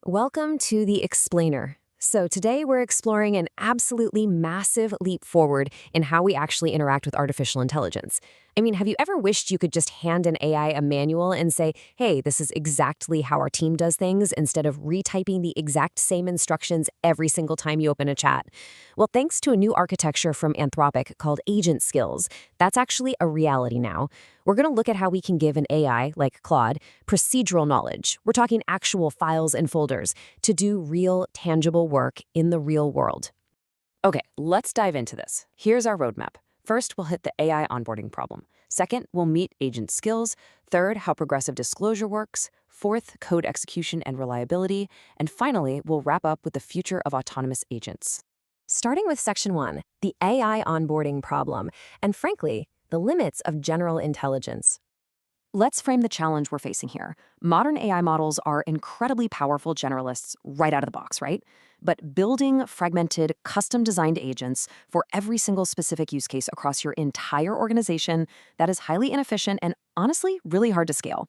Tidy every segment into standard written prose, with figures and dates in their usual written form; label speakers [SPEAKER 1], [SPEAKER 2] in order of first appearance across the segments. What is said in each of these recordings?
[SPEAKER 1] Welcome to the Explainer. So today we're exploring an absolutely massive leap forward in how we actually interact with artificial intelligence. I mean, have you ever wished you could just hand an AI a manual and say, hey, this is exactly how our team does things, instead of retyping the exact same instructions every single time you open a chat? Well, thanks to a new architecture from Anthropic called Agent Skills, that's actually a reality now. We're going to look at how we can give an AI, like Claude, procedural knowledge. We're talking actual files and folders to do real, tangible work in the real world.
[SPEAKER 2] Okay, let's dive into this. Here's our roadmap. First, we'll hit the AI onboarding problem. Second, we'll meet agent skills. Third, how progressive disclosure works. Fourth, code execution and reliability. And finally, we'll wrap up with the future of autonomous agents.
[SPEAKER 1] Starting with Section 1, the AI onboarding problem, and frankly, the limits of general intelligence.
[SPEAKER 2] Let's frame the challenge we're facing here. Modern AI models are incredibly powerful generalists right out of the box, right? But building fragmented, custom-designed agents for every single specific use case across your entire organization, that is highly inefficient and honestly really hard to scale.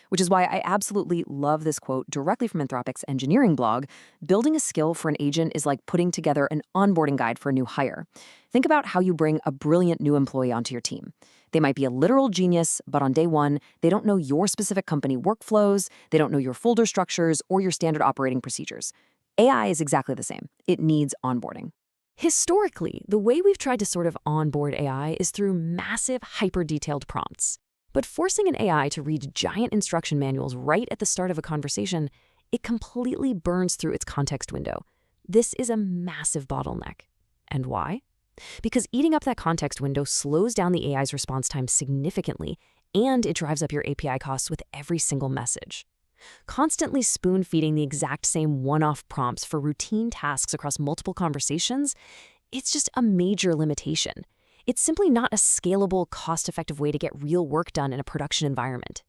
[SPEAKER 2] Which is why I absolutely love this quote directly from Anthropic's engineering blog. Building a skill for an agent is like putting together an onboarding guide for a new hire. Think about how you bring a brilliant new employee onto your team. They might be a literal genius, but on day one, they don't know your specific company workflows, they don't know your folder structures, or your standard operating procedures. AI is exactly the same. It needs onboarding.
[SPEAKER 1] Historically, the way we've tried to sort of onboard AI is through massive, hyper-detailed prompts. But forcing an AI to read giant instruction manuals right at the start of a conversation, it completely burns through its context window. This is a massive bottleneck. And why? Because eating up that context window slows down the AI's response time significantly, and it drives up your API costs with every single message. Constantly spoon-feeding the exact same one-off prompts for routine tasks across multiple conversations, it's just a major limitation. It's simply not a scalable, cost-effective way to get real work done in a production environment.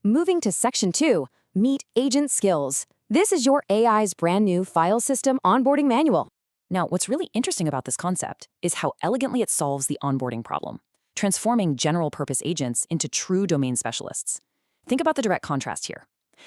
[SPEAKER 1] Moving to Section 2, Meet Agent Skills. This is your AI's brand new file system onboarding manual.
[SPEAKER 2] Now, what's really interesting about this concept is how elegantly it solves the onboarding problem, transforming general-purpose agents into true domain specialists. Think about the direct contrast here.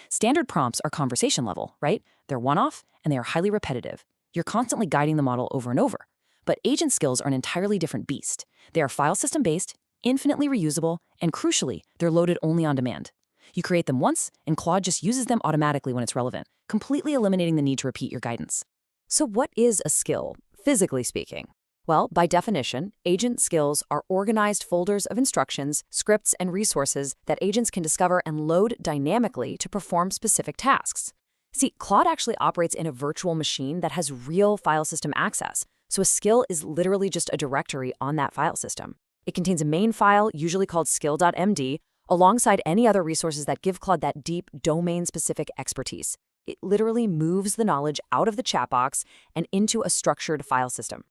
[SPEAKER 2] Standard prompts are conversation level, right? They're one-off, and they are highly repetitive. You're constantly guiding the model over and over. But agent skills are an entirely different beast. They are file system-based, infinitely reusable, and crucially, they're loaded only on demand. You create them once, and Claude just uses them automatically when it's relevant, completely eliminating the need to repeat your guidance.
[SPEAKER 1] So what is a skill, physically speaking?
[SPEAKER 2] Well, by definition, agent skills are organized folders of instructions, scripts, and resources that agents can discover and load dynamically to perform specific tasks. See, Claude actually operates in a virtual machine that has real file system access, so a skill is literally just a directory on that file system. It contains a main file, usually called skill.md, alongside any other resources that give Claude that deep, domain-specific expertise. It literally moves the knowledge out of the chat box and into a structured file system.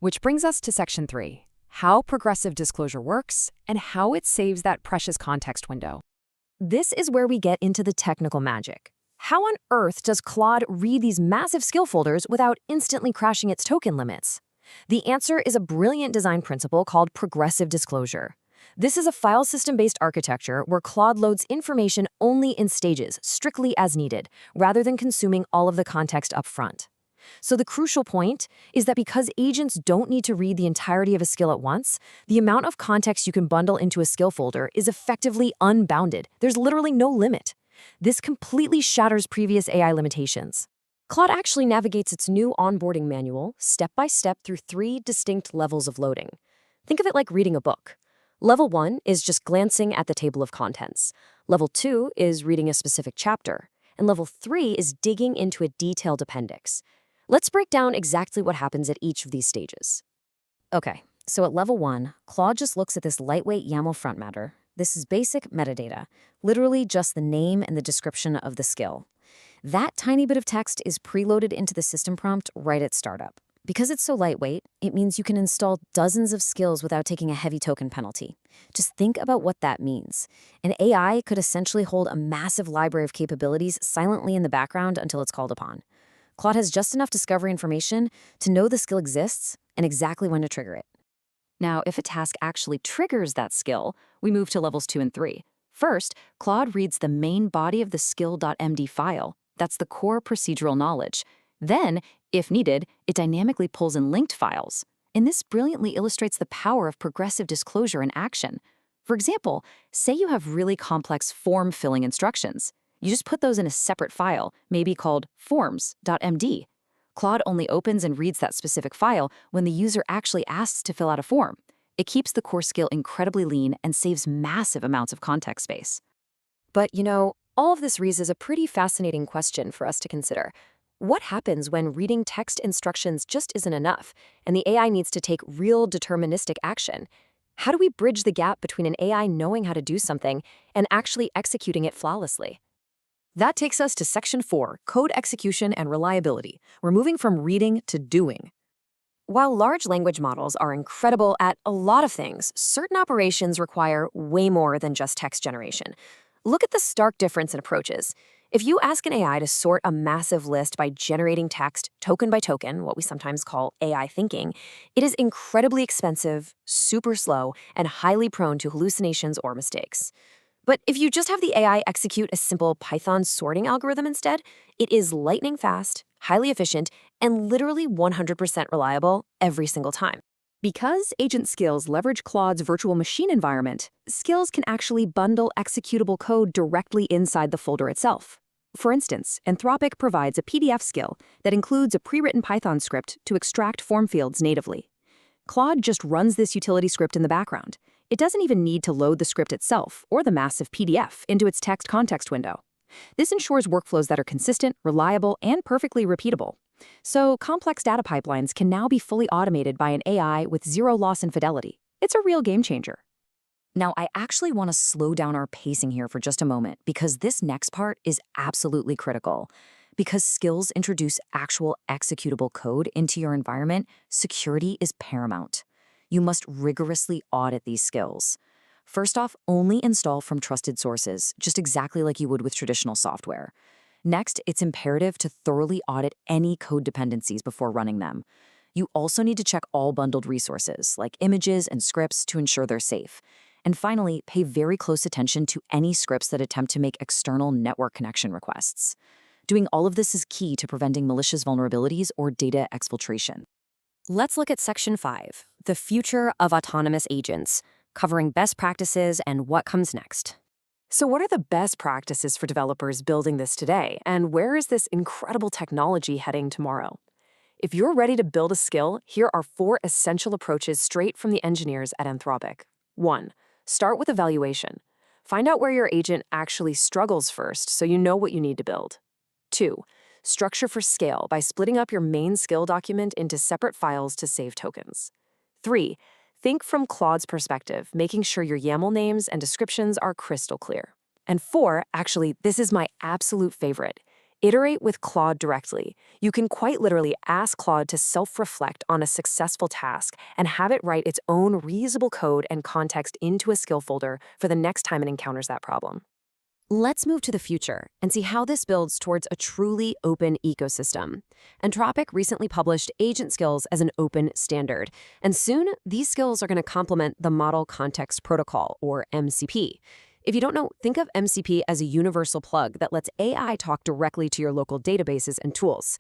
[SPEAKER 2] Which brings us to Section 3, how progressive disclosure works and how it saves that precious context window.
[SPEAKER 1] This is where we get into the technical magic. How on earth does Claude read these massive skill folders without instantly crashing its token limits? The answer is a brilliant design principle called progressive disclosure. This is a file system-based architecture where Claude loads information only in stages, strictly as needed, rather than consuming all of the context up front. So the crucial point is that because agents don't need to read the entirety of a skill at once, the amount of context you can bundle into a skill folder is effectively unbounded. There's literally no limit. This completely shatters previous AI limitations. Claude actually navigates its new onboarding manual step by step through 3 distinct levels of loading. Think of it like reading a book. Level 1 is just glancing at the table of contents. Level 2 is reading a specific chapter. And Level 3 is digging into a detailed appendix. Let's break down exactly what happens at each of these stages. Okay, so at Level 1, Claude just looks at this lightweight YAML front matter. This is basic metadata, literally just the name and the description of the skill. That tiny bit of text is preloaded into the system prompt right at startup. Because it's so lightweight, it means you can install dozens of skills without taking a heavy token penalty. Just think about what that means. An AI could essentially hold a massive library of capabilities silently in the background until it's called upon. Claude has just enough discovery information to know the skill exists and exactly when to trigger it.
[SPEAKER 2] Now, if a task actually triggers that skill, we move to levels 2 and 3. First, Claude reads the main body of the skill.md file. That's the core procedural knowledge. Then, if needed, it dynamically pulls in linked files. And this brilliantly illustrates the power of progressive disclosure in action. For example, say you have really complex form-filling instructions. You just put those in a separate file, maybe called forms.md. Claude only opens and reads that specific file when the user actually asks to fill out a form. It keeps the core skill incredibly lean and saves massive amounts of context space.
[SPEAKER 1] But, all of this raises a pretty fascinating question for us to consider. What happens when reading text instructions just isn't enough, and the AI needs to take real deterministic action? How do we bridge the gap between an AI knowing how to do something and actually executing it flawlessly? That takes us to Section 4, Code Execution and Reliability. We're moving from reading to doing. While large language models are incredible at a lot of things, certain operations require way more than just text generation. Look at the stark difference in approaches. If you ask an AI to sort a massive list by generating text token by token, what we sometimes call AI thinking, it is incredibly expensive, super slow, and highly prone to hallucinations or mistakes. But if you just have the AI execute a simple Python sorting algorithm instead, it is lightning fast, highly efficient, and literally 100% reliable every single time. Because Agent Skills leverage Claude's virtual machine environment, Skills can actually bundle executable code directly inside the folder itself. For instance, Anthropic provides a PDF skill that includes a pre-written Python script to extract form fields natively. Claude just runs this utility script in the background. It doesn't even need to load the script itself or the massive PDF into its text context window. This ensures workflows that are consistent, reliable, and perfectly repeatable. So complex data pipelines can now be fully automated by an AI with zero loss in fidelity. It's a real game changer.
[SPEAKER 2] Now, I actually want to slow down our pacing here for just a moment because this next part is absolutely critical. Because skills introduce actual executable code into your environment, security is paramount. You must rigorously audit these skills. First off, only install from trusted sources, just exactly like you would with traditional software. Next, it's imperative to thoroughly audit any code dependencies before running them. You also need to check all bundled resources, like images and scripts, to ensure they're safe. And finally, pay very close attention to any scripts that attempt to make external network connection requests. Doing all of this is key to preventing malicious vulnerabilities or data exfiltration.
[SPEAKER 1] Let's look at Section 5, the future of autonomous agents, covering best practices and what comes next. So what are the best practices for developers building this today, and where is this incredible technology heading tomorrow? If you're ready to build a skill, here are 4 essential approaches straight from the engineers at Anthropic. 1. Start with evaluation. Find out where your agent actually struggles first so you know what you need to build. 2. Structure for scale by splitting up your main skill document into separate files to save tokens. 3. Think from Claude's perspective, making sure your YAML names and descriptions are crystal clear. And 4, actually, this is my absolute favorite. Iterate with Claude directly. You can quite literally ask Claude to self-reflect on a successful task and have it write its own reusable code and context into a skill folder for the next time it encounters that problem. Let's move to the future and see how this builds towards a truly open ecosystem. Anthropic recently published Agent Skills as an open standard, and soon these skills are going to complement the Model Context Protocol, or MCP. If you don't know, think of MCP as a universal plug that lets AI talk directly to your local databases and tools.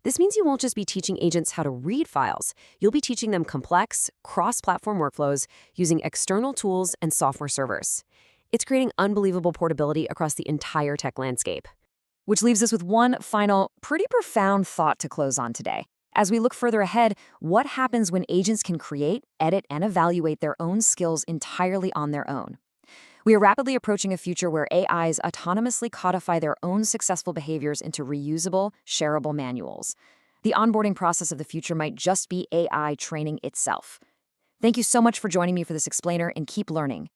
[SPEAKER 1] This means you won't just be teaching agents how to read files, you'll be teaching them complex, cross-platform workflows using external tools and software servers. It's creating unbelievable portability across the entire tech landscape.
[SPEAKER 2] Which leaves us with one final, pretty profound thought to close on today. As we look further ahead, what happens when agents can create, edit, and evaluate their own skills entirely on their own? We are rapidly approaching a future where AIs autonomously codify their own successful behaviors into reusable, shareable manuals. The onboarding process of the future might just be AI training itself. Thank you so much for joining me for this explainer, and keep learning.